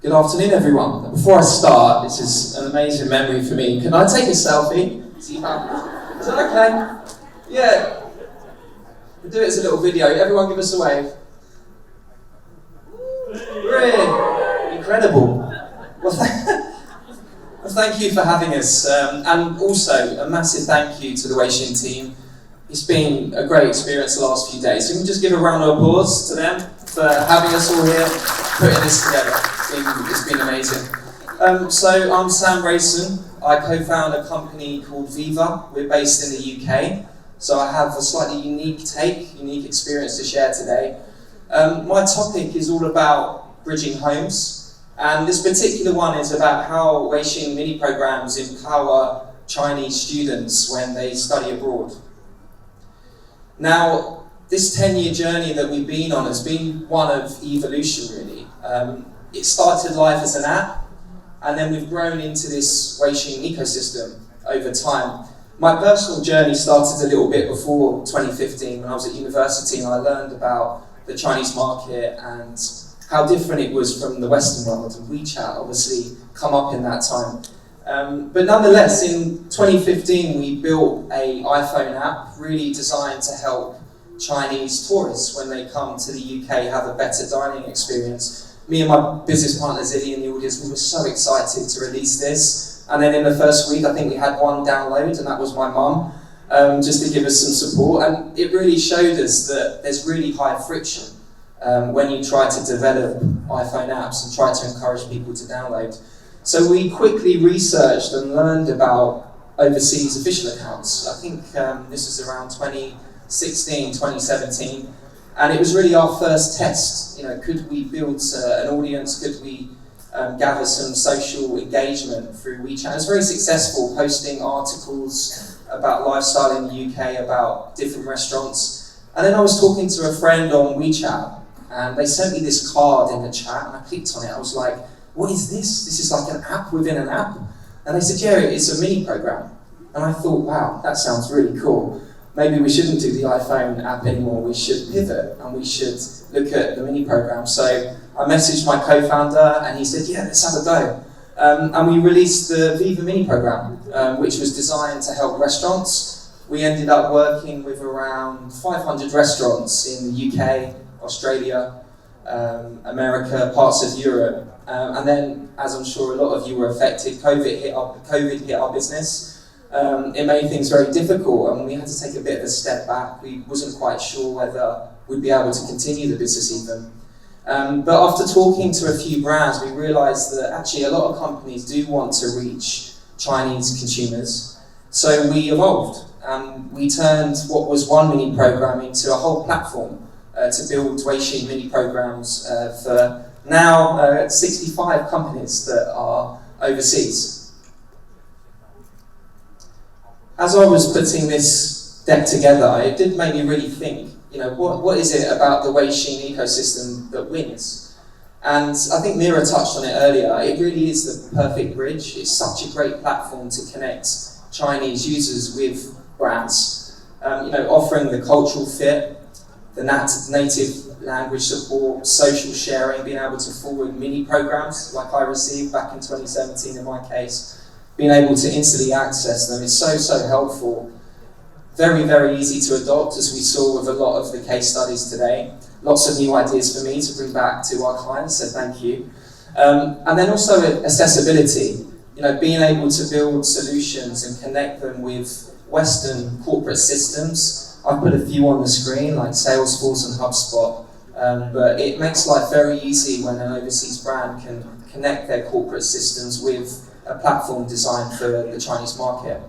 Good afternoon, everyone. Before I start, this is an amazing memory for me. Can I take a selfie? Is that okay? Yeah. We'll do it as a little video. Everyone give us a wave. Brilliant. Incredible. Well, thank you for having us. And also, a massive thank you to the Weixin team. It's been a great experience the last few days. So we can just give a round of applause to them for having us all here, putting this together. It's been amazing. So I'm Sam Weixin. I co-found a company called VIVA. We're based in the UK. So I have a slightly unique experience to share today. My topic is all about bridging homes. And this particular one is about how Weixin mini programs empower Chinese students when they study abroad. Now, this 10-year journey that we've been on has been one of evolution, really. It started life as an app, and then we've grown into this Weixin ecosystem over time. My personal journey started a little bit before 2015 when I was at university, and I learned about the Chinese market and how different it was from the Western world, and WeChat obviously come up in that time. But nonetheless, in 2015 we built an iPhone app really designed to help Chinese tourists when they come to the UK have a better dining experience. Me and my business partner Zilly in the audience, we were so excited to release this. And then in the first week, I think we had one download, and that was my mum, just to give us some support. And it really showed us that there's really high friction when you try to develop iPhone apps and try to encourage people to download. So we quickly researched and learned about overseas official accounts. I think this was around 2016, 2017. And it was really our first test. You know, could we build an audience? Could we gather some social engagement through WeChat? It was very successful, posting articles about lifestyle in the UK, about different restaurants. And then I was talking to a friend on WeChat, and they sent me this card in the chat, and I clicked on it. I was like, what is this? This is like an app within an app? And they said, yeah, it's a mini program. And I thought, wow, that sounds really cool. Maybe we shouldn't do the iPhone app anymore, we should pivot and we should look at the mini program. So I messaged my co-founder and he said, yeah, let's have a go. And we released the VIVA mini program, which was designed to help restaurants. We ended up working with around 500 restaurants in the UK, Australia, America, parts of Europe. And then, as I'm sure a lot of you were affected, COVID hit our business. It made things very difficult, and we had to take a bit of a step back. We wasn't quite sure whether we'd be able to continue the business even. But after talking to a few brands, we realised that actually a lot of companies do want to reach Chinese consumers. So we evolved. We turned what was one mini program into a whole platform to build Weixin mini programs for now 65 companies that are overseas. As I was putting this deck together, it did make me really think, you know, what is it about the Weixin ecosystem that wins? And I think Mira touched on it earlier. It really is the perfect bridge. It's such a great platform to connect Chinese users with brands. Offering the cultural fit, the native language support, social sharing, being able to forward mini programs like I received back in 2017 in my case. Being able to instantly access them is so helpful. Very, very easy to adopt, as we saw with a lot of the case studies today. Lots of new ideas for me to bring back to our clients, so thank you. And then also accessibility. You know, being able to build solutions and connect them with Western corporate systems. I've put a few on the screen, like Salesforce and HubSpot, but it makes life very easy when an overseas brand can connect their corporate systems with a platform designed for the Chinese market.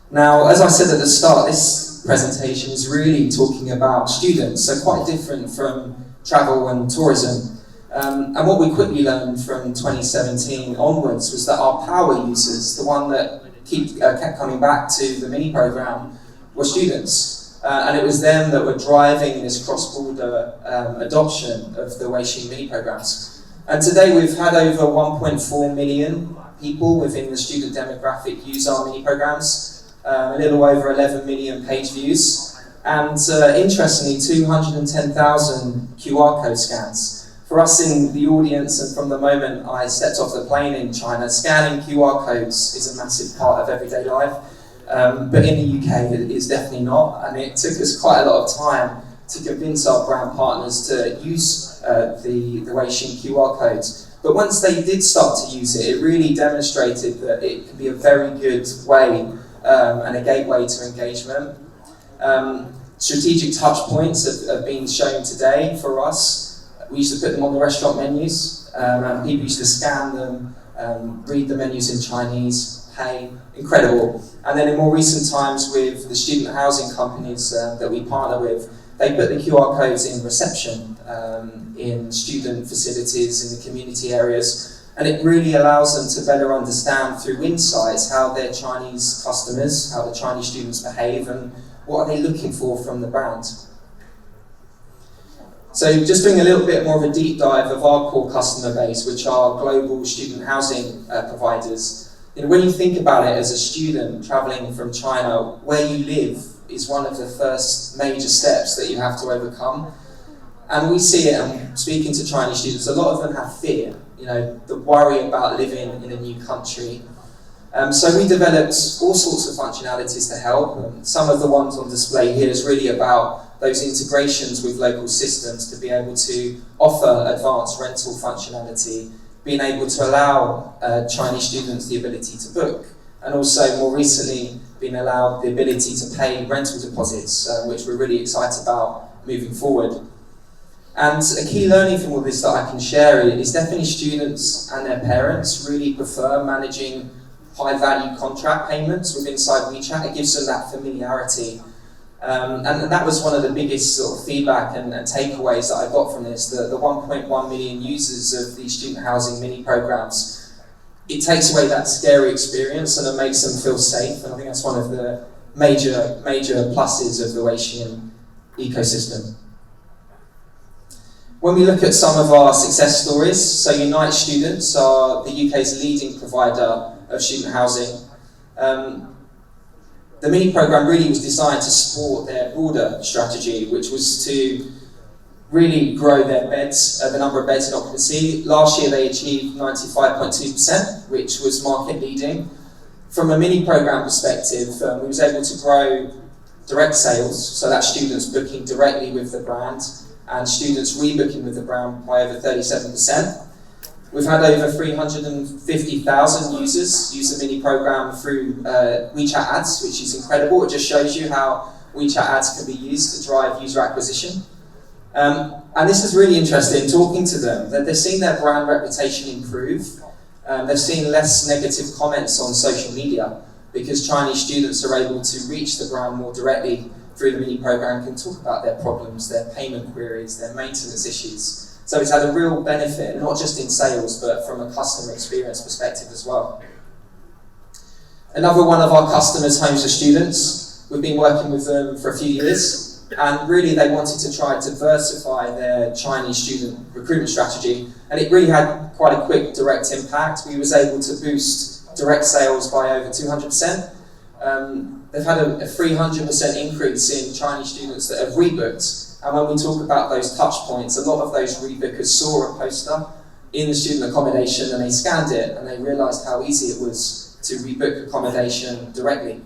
Now, as I said at the start, this presentation is really talking about students, so quite different from travel and tourism. And what we quickly learned from 2017 onwards was that our power users, the one that kept coming back to the mini program, were students. And it was them that were driving this cross-border adoption of the Weixin mini programs. And today we've had over 1.4 million people within the student demographic use our mini programs, a little over 11 million page views, and interestingly 210,000 QR code scans. For For us in the audience, and from the moment I stepped off the plane in China, scanning QR codes is a massive part of everyday life. But in the UK, it is definitely not, and it took us quite a lot of time to convince our brand partners to use the Weixin QR codes. But once they did start to use it, it really demonstrated that it can be a very good way and a gateway to engagement. Strategic touch points have been shown today for us. We used to put them on the restaurant menus, and people used to scan them, read the menus in Chinese, pay, incredible. And then in more recent times with the student housing companies that we partner with, they put the QR codes in reception, in student facilities, in the community areas, and it really allows them to better understand through insights how their Chinese customers, how the Chinese students behave, and what are they looking for from the brand. So just doing a little bit more of a deep dive of our core customer base, which are global student housing providers. When you think about it as a student traveling from China, where you live is one of the first major steps that you have to overcome. And we see it, and speaking to Chinese students, a lot of them have fear, the worry about living in a new country. So we developed all sorts of functionalities to help. Some of the ones on display here is really about those integrations with local systems to be able to offer advanced rental functionality, being able to allow Chinese students the ability to book, and also more recently being allowed the ability to pay rental deposits, which we're really excited about moving forward. And a key learning from all this that I can share is definitely students and their parents really prefer managing high-value contract payments with inside WeChat. It gives them that familiarity. And that was one of the biggest sort of feedback and takeaways that I got from this, the 1.1 million users of these student housing mini programs. It takes away that scary experience and it makes them feel safe, and I think that's one of the major pluses of the Weixin ecosystem. When we look at some of our success stories, so Unite Students are the UK's leading provider of student housing. The mini program really was designed to support their broader strategy, which was to really grow their beds, the number of beds in occupancy. Last year they achieved 95.2%, which was market leading. From a mini program perspective, we was able to grow direct sales, so that's students booking directly with the brand, and students rebooking with the brand by over 37%. We've had over 350,000 users use the mini program through WeChat ads, which is incredible. It just shows you how WeChat ads can be used to drive user acquisition. And this is really interesting, talking to them, that they're seeing their brand reputation improve. They're seeing less negative comments on social media because Chinese students are able to reach the brand more directly through the mini program, can talk about their problems, their payment queries, their maintenance issues. So it's had a real benefit, not just in sales, but from a customer experience perspective as well. Another one of our customers, Homes for Students, we've been working with them for a few years, and really they wanted to try to diversify their Chinese student recruitment strategy, and it really had quite a quick direct impact. We was able to boost direct sales by over 200%. They've had a 300% increase in Chinese students that have rebooked. And when we talk about those touch points, a lot of those rebookers saw a poster in the student accommodation and they scanned it and they realised how easy it was to rebook accommodation directly.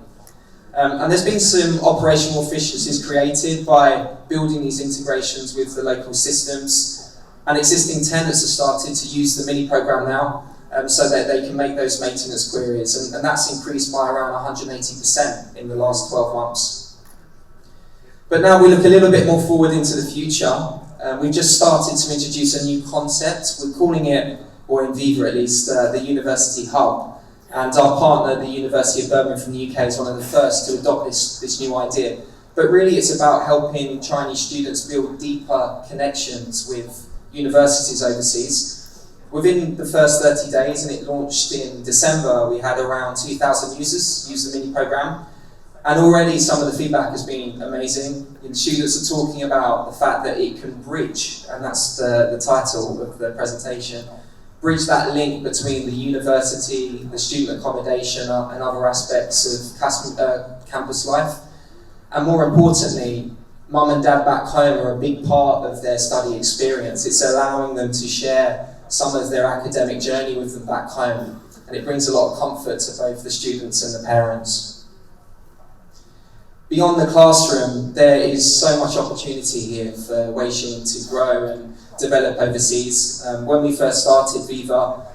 And there's been some operational efficiencies created by building these integrations with the local systems, and existing tenants have started to use the mini program now so that they can make those maintenance queries, and that's increased by around 180% in the last 12 months. But now we look a little bit more forward into the future. We've just started to introduce a new concept. We're calling it, or in VIVA at least, the University Hub. And our partner, the University of Birmingham from the UK, is one of the first to adopt this new idea. But really it's about helping Chinese students build deeper connections with universities overseas. Within the first 30 days, and it launched in December, we had around 2,000 users use the mini program. And already some of the feedback has been amazing. And students are talking about the fact that it can bridge, and that's the title of the presentation, bridge that link between the university, the student accommodation, and other aspects of campus life. And more importantly, mum and dad back home are a big part of their study experience. It's allowing them to share some of their academic journey with them back home, and it brings a lot of comfort to both the students and the parents. Beyond the classroom, there is so much opportunity here for Weixin to grow and develop overseas. When we first started VIVA,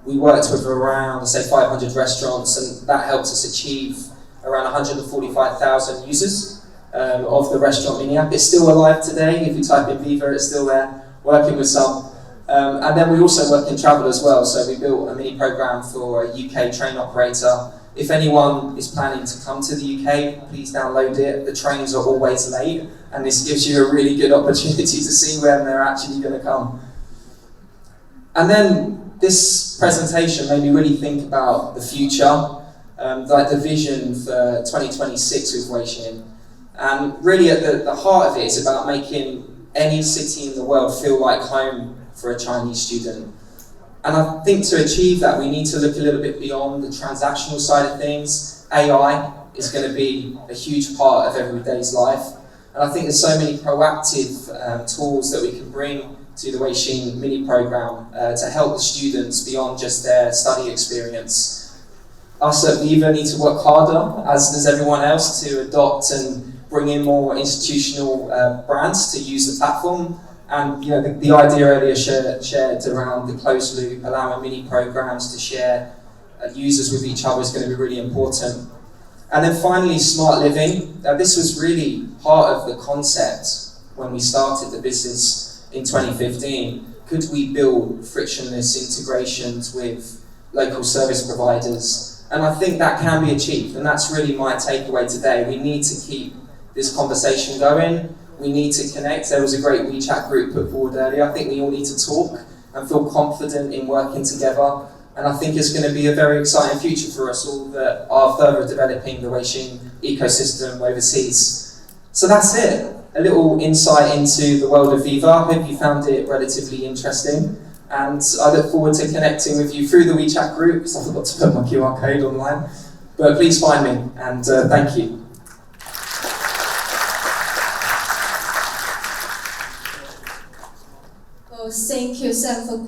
we worked with around, say, 500 restaurants, and that helped us achieve around 145,000 users of the restaurant mini app. It's still alive today. If you type in VIVA, it's still there, working with some. And then we also work in travel as well. So we built a mini program for a UK train operator. If anyone is planning to come to the UK, please download it. The trains are always late, and this gives you a really good opportunity to see when they're actually going to come. And then this presentation made me really think about the future, like the vision for 2026 with Weixin. And really at the heart of it is about making any city in the world feel like home for a Chinese student. And I think to achieve that, we need to look a little bit beyond the transactional side of things. AI is going to be a huge part of everyday's life. And I think there's so many proactive tools that we can bring to the Weixin mini program to help the students beyond just their study experience. Us at VIVA need to work harder, as does everyone else, to adopt and bring in more institutional brands to use the platform. And the idea earlier shared around the closed loop, allowing mini programs to share users with each other is going to be really important. And then finally, smart living. This was really part of the concept when we started the business in 2015. Could we build frictionless integrations with local service providers? And I think that can be achieved, and that's really my takeaway today. We need to keep this conversation going. We need to connect. There was a great WeChat group put forward earlier. I think we all need to talk and feel confident in working together. And I think it's going to be a very exciting future for us all that are further developing the Weixin ecosystem overseas. So that's it. A little insight into the world of VIVA. I hope you found it relatively interesting. And I look forward to connecting with you through the WeChat group, because I forgot to put my QR code online. But please find me, and thank you. Thank you, Sam, for